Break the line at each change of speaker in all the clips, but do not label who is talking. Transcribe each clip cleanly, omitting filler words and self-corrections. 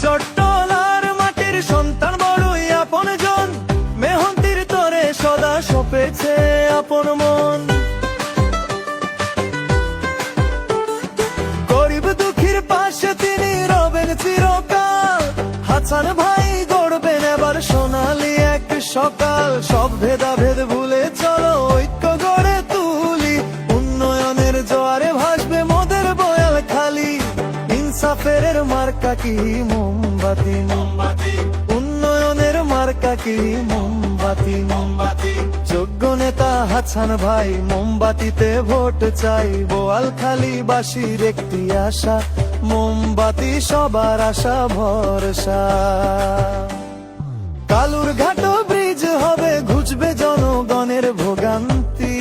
চট্টলার মাটির সন্তান বড়ই আপনজন, মেহন্তির তরে সদা সপেছে আপন মন। গরিব দুঃখীর পাশে তিনি রবেন চিরকাল, হাসান ভাই গড়বেন এবার সোনালি এক সকাল। সব ভেদাভেদ ভুলে চলো ঐক্য গড়ে তুলি, উন্নয়নের জোয়ারে ভাসবে মোদের বয়াল খালি। ইনসাফের মার্কা কি মোমবাতি, উন্নয়নের মার্কা কি মোমবাতি। যোগ্য নেতা হাসান ভাই মোমবাতিতে ভোট চাই, বোয়ালখালী বাসীর একটি আশা, মোমবাতি সবার আশা ভরসা। কালুরঘাট ব্রিজ হবে ঘুচবে জনগণের ভোগান্তি,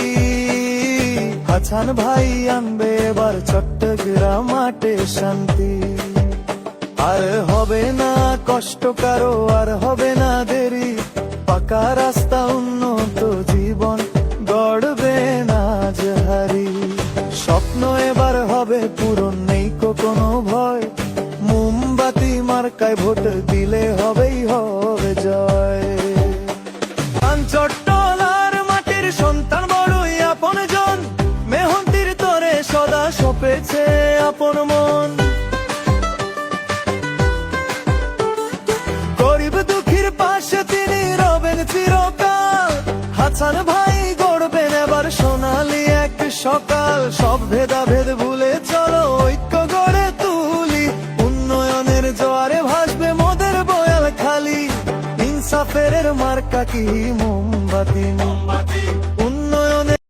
হাসান ভাই আনবে এবার চট্টগ্রাম মাঠে শান্তি। আর হবে না কষ্ট কারো, আর হবে না দেরি, পাকা রাস্তা উন্নত জীবন গড়বে না হারি। স্বপ্ন এবার হবে পূরণ, নেই কোনো ভয়, মোমবাতি মার্কায় ভোট দিলে হবেই হবে জয়। চট্টলার মাটির সন্তান বড়ই আপনজন, মেহন্তির তরে সদা সপেছে আপন মন। গরিব দুঃখীর পাশে তিনি রবেন চিরকাল, হাসান ভাই গড়বেন এবার সোনালি এক সকাল। সব ভেদাভেদ ভুলে চলো ঐক্য গড়ে তুলি, উন্নয়নের জোয়ারে ভাসবে মোদের বয়াল খালি। ইনসাফের মার্কা কি মোমবাতি,